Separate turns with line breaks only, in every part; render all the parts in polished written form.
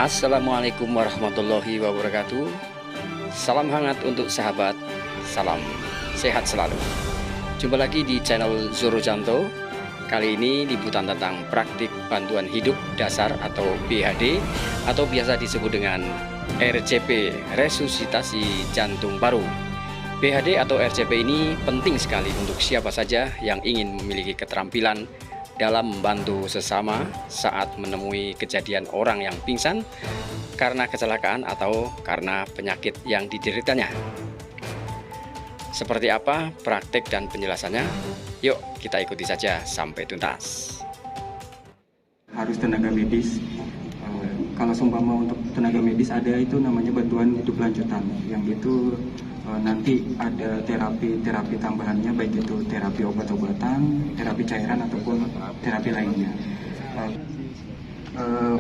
Assalamualaikum warahmatullahi wabarakatuh. Salam hangat untuk sahabat, salam sehat selalu. Jumpa lagi di channel Zoro Janto. Kali ini liputan tentang praktik bantuan hidup dasar atau BHD, atau biasa disebut dengan RCP, resusitasi jantung paru. BHD atau RCP ini penting sekali untuk siapa saja yang ingin memiliki keterampilan dalam membantu sesama saat menemui kejadian orang yang pingsan karena kecelakaan atau karena penyakit yang dideritanya. Seperti apa praktek dan penjelasannya? Yuk kita ikuti saja sampai tuntas.
Harus tenaga medis. Kalau seumpama untuk tenaga medis ada itu namanya bantuan hidup lanjutan, yang itu nanti ada terapi tambahannya, baik itu terapi obat-obatan, terapi cairan ataupun terapi lainnya.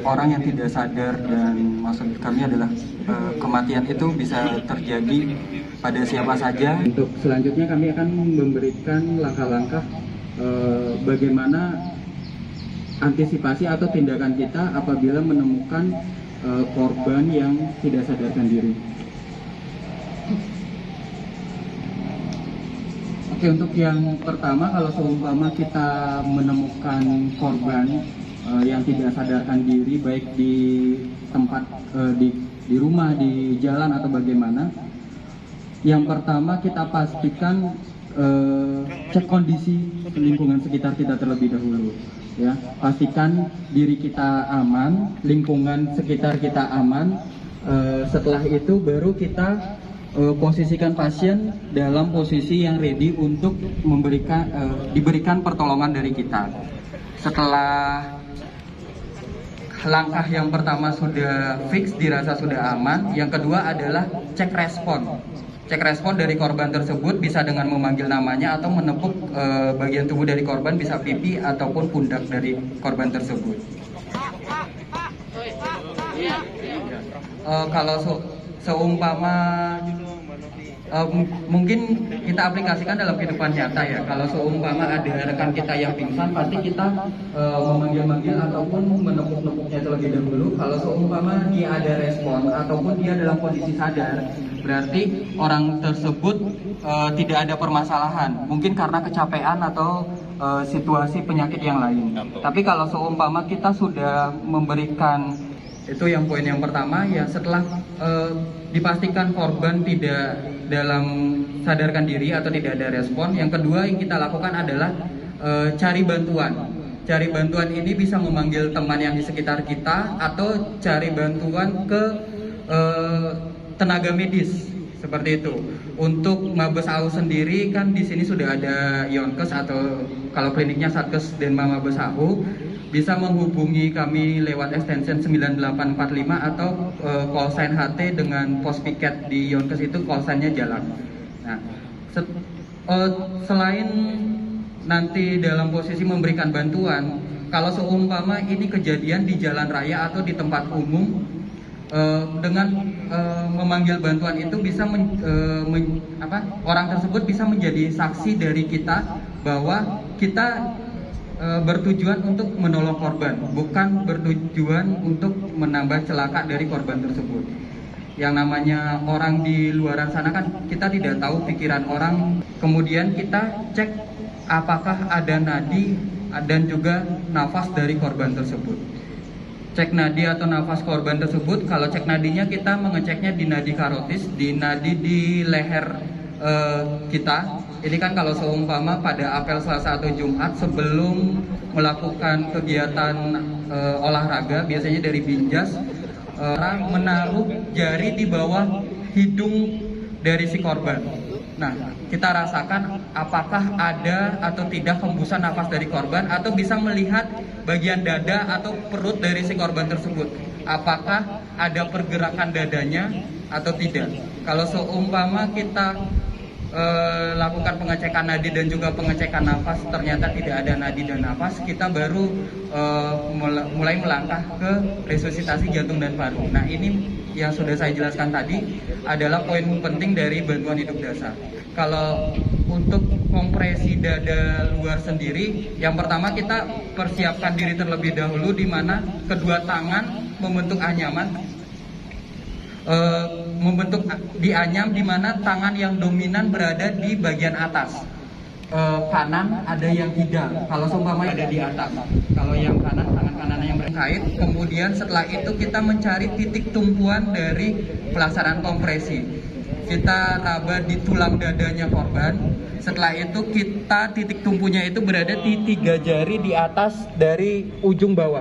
Orang yang tidak sadar, dan maksud kami adalah kematian itu bisa terjadi pada siapa saja. Untuk selanjutnya kami akan memberikan langkah-langkah bagaimana antisipasi atau tindakan kita apabila menemukan korban yang tidak sadarkan diri. Oke, untuk yang pertama, kalau seumpama kita menemukan korban yang tidak sadarkan diri, baik di tempat, di rumah, di jalan atau bagaimana, yang pertama kita pastikan cek kondisi lingkungan sekitar kita terlebih dahulu. Ya, pastikan diri kita aman, lingkungan sekitar kita aman. Setelah itu baru kita posisikan pasien dalam posisi yang ready untuk diberikan pertolongan dari kita. Setelah langkah yang pertama sudah fix, dirasa sudah aman, yang kedua adalah cek respon. Cek respon dari korban tersebut bisa dengan memanggil namanya atau menepuk bagian tubuh dari korban, bisa pipi ataupun pundak dari korban tersebut. Kalau seumpama mungkin kita aplikasikan dalam kehidupan nyata ya. Kalau seumpama ada rekan kita yang pingsan, pasti kita memanggil-manggil ataupun menepuk-nepuknya terlebih dahulu. Kalau seumpama dia ada respon ataupun dia dalam posisi sadar, berarti orang tersebut tidak ada permasalahan, mungkin karena kecapean atau situasi penyakit yang lain. Tapi kalau seumpama kita sudah memberikan, itu yang poin yang pertama ya, setelah dipastikan korban tidak dalam sadarkan diri atau tidak ada respon, yang kedua yang kita lakukan adalah cari bantuan. Cari bantuan ini bisa memanggil teman yang di sekitar kita atau cari bantuan ke tenaga medis, seperti itu. Untuk Mabes AU sendiri kan di sini sudah ada Yonkes, atau kalau kliniknya Satgas Denma Mabes AU, bisa menghubungi kami lewat extension 9845 atau call sign HT dengan pos piket di Yonkes, itu call sign-nya jalan. Nah, selain nanti dalam posisi memberikan bantuan, kalau seumpama ini kejadian di jalan raya atau di tempat umum, dengan memanggil bantuan itu bisa orang tersebut bisa menjadi saksi dari kita bahwa kita bertujuan untuk menolong korban, bukan bertujuan untuk menambah celaka dari korban tersebut. Yang namanya orang di luar sana kan kita tidak tahu pikiran orang. Kemudian kita cek apakah ada nadi dan juga nafas dari korban tersebut. Cek nadi atau nafas korban tersebut. Kalau cek nadinya, kita mengeceknya di nadi karotis, di nadi di leher kita. Ini kan kalau seumpama pada apel Selasa atau Jumat sebelum melakukan kegiatan olahraga, biasanya dari binjas, orang menaruh jari di bawah hidung dari si korban. Nah, kita rasakan apakah ada atau tidak hembusan nafas dari korban, atau bisa melihat bagian dada atau perut dari si korban tersebut. Apakah ada pergerakan dadanya atau tidak. Kalau seumpama kita lakukan pengecekan nadi dan juga pengecekan nafas, ternyata tidak ada nadi dan nafas, kita baru mulai melangkah ke resusitasi jantung dan paru. Nah, ini yang sudah saya jelaskan tadi adalah poin penting dari bantuan hidup dasar. Kalau untuk kompresi dada luar sendiri, yang pertama kita persiapkan diri terlebih dahulu, di mana kedua tangan membentuk anyaman, membentuk dianyam, di mana tangan yang dominan berada di bagian atas. Kanan ada yang tidak, kalau seumpama ada di atas. Kalau yang kanan, tangan kanan yang berkait. Kemudian setelah itu kita mencari titik tumpuan dari pelaksanaan kompresi. Kita raba di tulang dadanya korban. Setelah itu kita titik tumpunya itu berada di 3 jari di atas dari ujung bawah.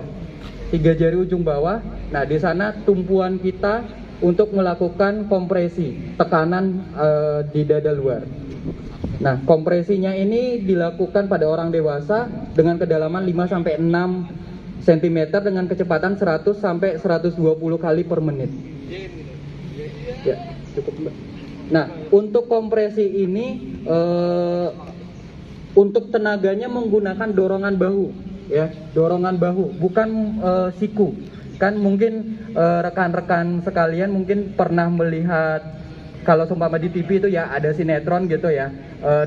3 jari ujung bawah. Nah, di sana tumpuan kita untuk melakukan kompresi, tekanan di dada luar. Nah, kompresinya ini dilakukan pada orang dewasa dengan kedalaman 5-6 cm dengan kecepatan 100 sampai 120 kali per menit. Ya, cukup, Mbak. Nah, untuk kompresi ini untuk tenaganya menggunakan dorongan bahu, ya, dorongan bahu, bukan siku. Kan mungkin rekan-rekan sekalian mungkin pernah melihat, kalau seumpama di TV itu ya ada sinetron gitu ya,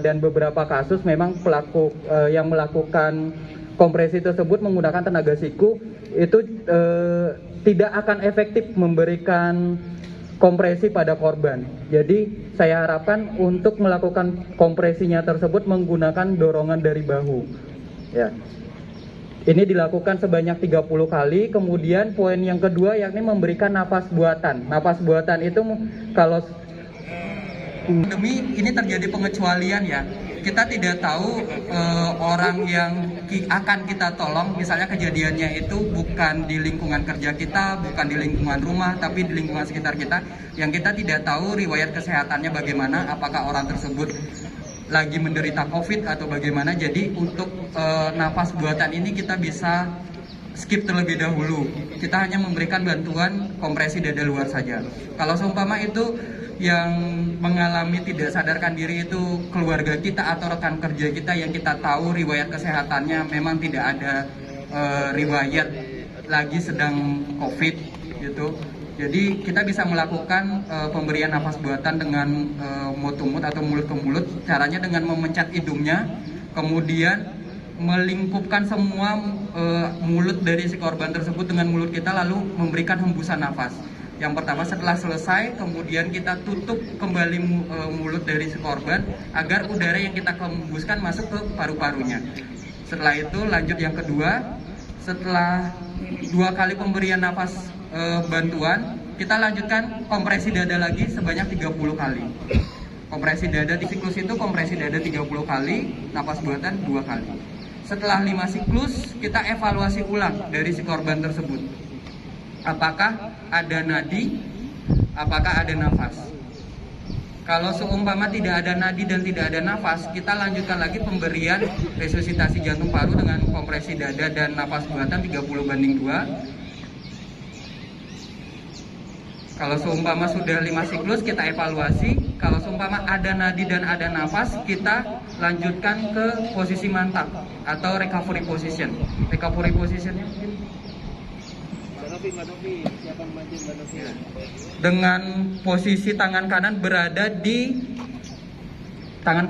dan beberapa kasus memang pelaku yang melakukan kompresi tersebut menggunakan tenaga siku itu tidak akan efektif memberikan kompresi pada korban. Jadi saya harapkan untuk melakukan kompresinya tersebut menggunakan dorongan dari bahu. Ya. Ini dilakukan sebanyak 30 kali. Kemudian poin yang kedua yakni memberikan nafas buatan. Nafas buatan itu kalau demi ini terjadi pengecualian ya. Kita tidak tahu orang yang akan kita tolong, misalnya kejadiannya itu bukan di lingkungan kerja kita, bukan di lingkungan rumah, tapi di lingkungan sekitar kita, yang kita tidak tahu riwayat kesehatannya bagaimana, apakah orang tersebut lagi menderita COVID atau bagaimana. Jadi untuk nafas buatan ini kita bisa skip terlebih dahulu. Kita hanya memberikan bantuan kompresi dada luar saja. Kalau seumpama itu yang mengalami tidak sadarkan diri itu keluarga kita atau rekan kerja kita yang kita tahu riwayat kesehatannya memang tidak ada riwayat lagi sedang COVID gitu. Jadi kita bisa melakukan pemberian nafas buatan dengan mouth to mouth atau mulut ke mulut. Caranya dengan memencet hidungnya, kemudian melingkupkan semua mulut dari si korban tersebut dengan mulut kita, lalu memberikan hembusan nafas. Yang pertama, setelah selesai, kemudian kita tutup kembali mulut dari si korban agar udara yang kita hembuskan masuk ke paru-parunya. Setelah itu lanjut yang kedua, setelah 2 kali pemberian nafas bantuan, kita lanjutkan kompresi dada lagi sebanyak 30 kali. Kompresi dada di siklus itu kompresi dada 30 kali, nafas buatan 2 kali. Setelah 5 siklus, kita evaluasi ulang dari si korban tersebut. Apakah ada nadi, apakah ada nafas. Kalau seumpama tidak ada nadi dan tidak ada nafas, kita lanjutkan lagi pemberian resusitasi jantung paru dengan kompresi dada dan nafas buatan 30/2. Kalau seumpama sudah 5 siklus, kita evaluasi. Kalau seumpama ada nadi dan ada nafas, kita lanjutkan ke posisi mantap atau recovery position. Recovery positionnya dengan posisi tangan kanan berada di tangan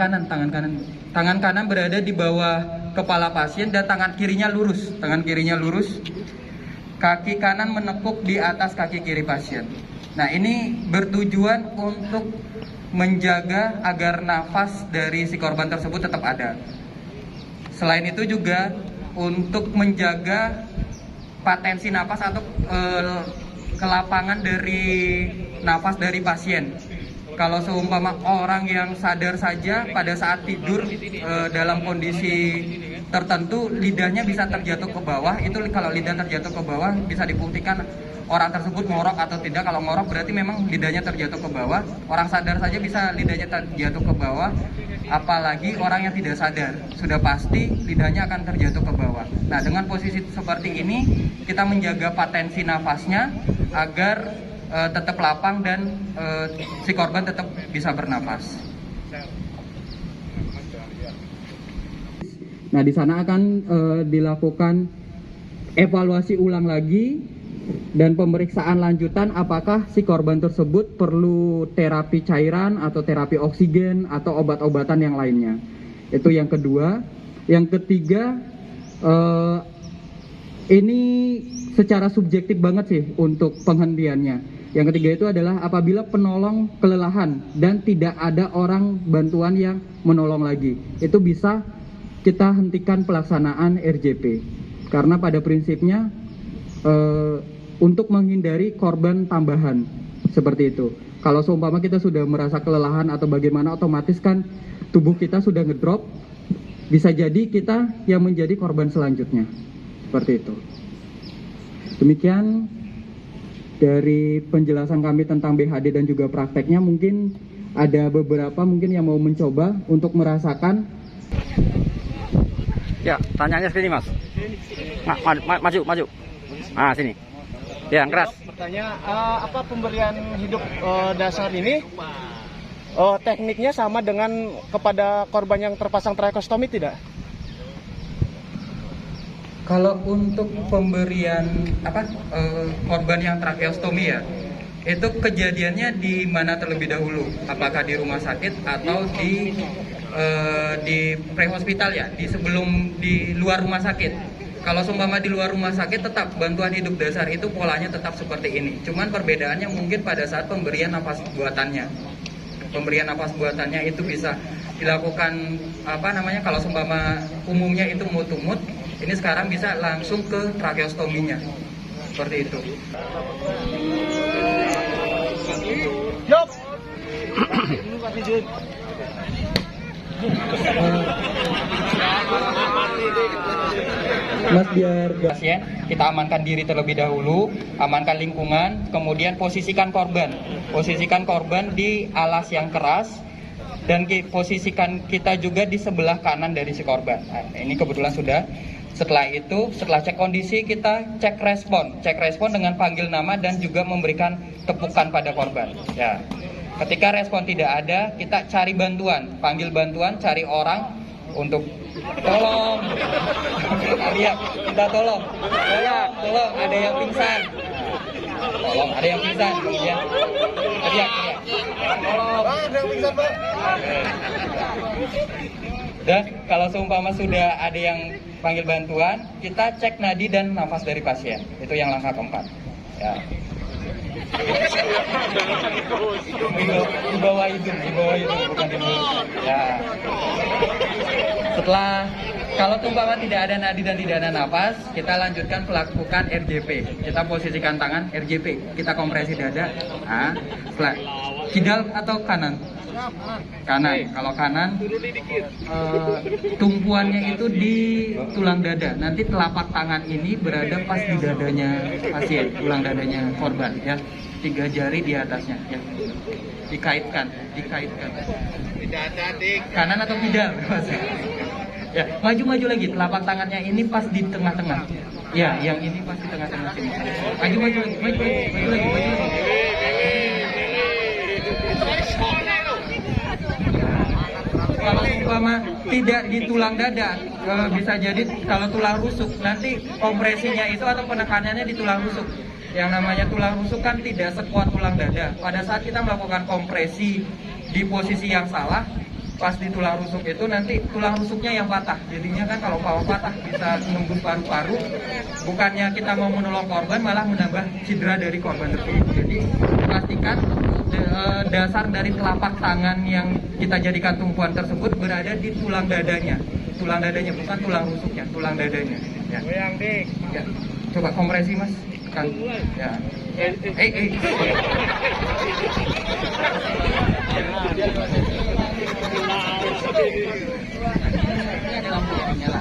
kanan berada di bawah kepala pasien dan tangan kirinya lurus. Kaki kanan menekuk di atas kaki kiri pasien. Nah, ini bertujuan untuk menjaga agar nafas dari si korban tersebut tetap ada. Selain itu juga untuk menjaga patensi nafas atau kelapangan dari nafas dari pasien. Kalau seumpama orang yang sadar saja pada saat tidur dalam kondisi tertentu lidahnya bisa terjatuh ke bawah, itu kalau lidah terjatuh ke bawah bisa dibuktikan orang tersebut ngorok atau tidak. Kalau ngorok berarti memang lidahnya terjatuh ke bawah. Orang sadar saja bisa lidahnya terjatuh ke bawah, apalagi orang yang tidak sadar sudah pasti lidahnya akan terjatuh ke bawah. Nah, dengan posisi seperti ini kita menjaga patensi nafasnya agar tetap lapang dan si korban tetap bisa bernafas. Nah, di sana akan dilakukan evaluasi ulang lagi dan pemeriksaan lanjutan apakah si korban tersebut perlu terapi cairan atau terapi oksigen atau obat-obatan yang lainnya. Itu yang kedua. Yang ketiga, ini secara subjektif banget sih untuk penghentiannya. Yang ketiga itu adalah apabila penolong kelelahan dan tidak ada orang bantuan yang menolong lagi, itu bisa kita hentikan pelaksanaan RJP. Karena pada prinsipnya untuk menghindari korban tambahan seperti itu. Kalau seumpama kita sudah merasa kelelahan atau bagaimana, otomatis kan tubuh kita sudah ngedrop, bisa jadi kita yang menjadi korban selanjutnya. Seperti itu. Demikian dari penjelasan kami tentang BHD dan juga prakteknya. Mungkin ada beberapa mungkin yang mau mencoba untuk merasakan.
Ya, tanyanya sini Mas. Maju. Ah, sini. Ya, yang keras.
Bertanya, apa pemberian hidup dasar ini tekniknya sama dengan kepada korban yang terpasang tracheostomi tidak?
Kalau untuk pemberian korban yang tracheostomi ya, itu kejadiannya di mana terlebih dahulu? Apakah di rumah sakit atau di pre-hospital ya, di luar rumah sakit? Kalau seumpama di luar rumah sakit, tetap bantuan hidup dasar itu polanya tetap seperti ini. Cuman perbedaannya mungkin pada saat pemberian nafas buatannya. Pemberian nafas buatannya itu bisa dilakukan kalau seumpama umumnya itu mutu-mut, ini sekarang bisa langsung ke tracheostominya. Seperti itu.
Yop.
Mas, biar pasien kita amankan diri terlebih dahulu, amankan lingkungan, kemudian posisikan korban di alas yang keras, dan posisikan kita juga di sebelah kanan dari si korban. Nah, ini kebetulan sudah. Setelah itu, setelah cek kondisi, kita cek respon dengan panggil nama dan juga memberikan tepukan pada korban. Ya. Ketika respon tidak ada, kita cari bantuan, panggil bantuan, cari orang untuk tolong. Lihat, kita tolong, ada yang pingsan. Tolong, ada yang pingsan. Ya. Lihat. Tolong.
Ada yang pingsan, Pak.
Dan kalau seumpama sudah ada yang panggil bantuan, kita cek nadi dan nafas dari pasien. Itu yang langkah keempat. Ya. Di bawah hidung, bukan di mulut. Ya. Setelah kalau umpama tidak ada nadi dan tidak ada nafas, kita lanjutkan melakukan RJP. Kita posisikan tangan RJP, kita kompresi dada. Nah, setelah kidal atau kanan? Kanan. Kalau kanan, tumpuannya itu di tulang dada. Nanti telapak tangan ini berada pas di dadanya pasien, tulang dadanya korban. Ya, 3 jari di atasnya. Ya, dikaitkan. Kanan atau kidal? Ya, maju lagi. Telapak tangannya ini pas di tengah-tengah. Ya, yang ini pas di tengah-tengah sini. Maju lagi. Kalau umpama tidak di tulang dada, bisa jadi kalau tulang rusuk, nanti kompresinya itu atau penekanannya di tulang rusuk. Yang namanya tulang rusuk kan tidak sekuat tulang dada. Pada saat kita melakukan kompresi di posisi yang salah, pas di tulang rusuk itu nanti tulang rusuknya yang patah. Jadinya kan kalau patah bisa menembus paru-paru. Bukannya kita mau menolong korban, malah menambah cedera dari korban tersebut. Jadi pastikan dasar dari telapak tangan yang kita jadikan tumpuan tersebut berada di tulang dadanya, bukan tulang rusuknya, tulang dadanya. Ya. Ya. Coba kompresi Mas, kan? Ya. Nyala.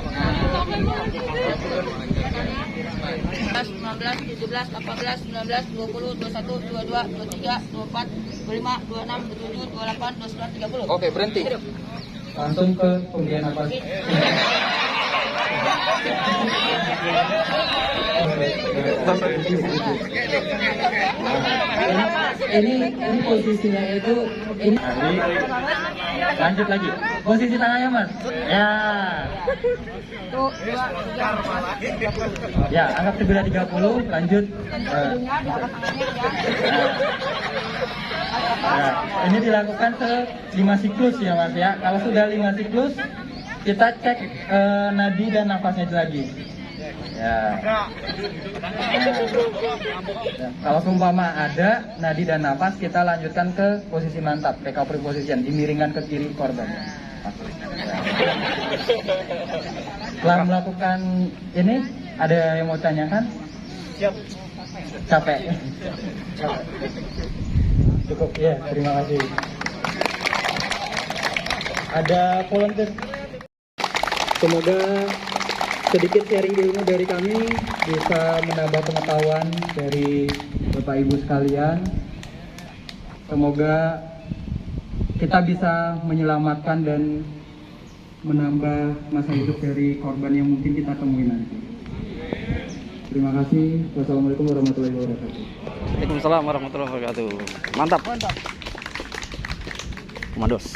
19, 17, 18, 19, 20, 21, 22, 23, 24, 25, 26, 27, 28, 29, 30.
Oke, berhenti. Langsung ke pemberian nafas. ini posisinya itu ini. Lanjut lagi. Posisi tangannya Mas. Ya. Ya, anggap segera 30, lanjut. Nah, ini dilakukan 5 siklus ya Mas ya. Kalau sudah 5 siklus, kita cek nadi dan nafasnya lagi. Ya. Kalau seumpama ada nadi dan nafas, kita lanjutkan ke posisi mantap, recovery position, dimiringkan ke kiri korban. Ya. Setelah melakukan ini, ada yang mau tanyakan?
Siap.
Capek. Cukup ya, terima kasih. Ada volunteer. Semoga sedikit sharing ilmu dari kami bisa menambah pengetahuan dari Bapak Ibu sekalian. Semoga kita bisa menyelamatkan dan menambah masa hidup dari korban yang mungkin kita temui nanti. Terima kasih. Wassalamualaikum warahmatullahi wabarakatuh.
Waalaikumsalam warahmatullahi wabarakatuh. Mantap. Komandos.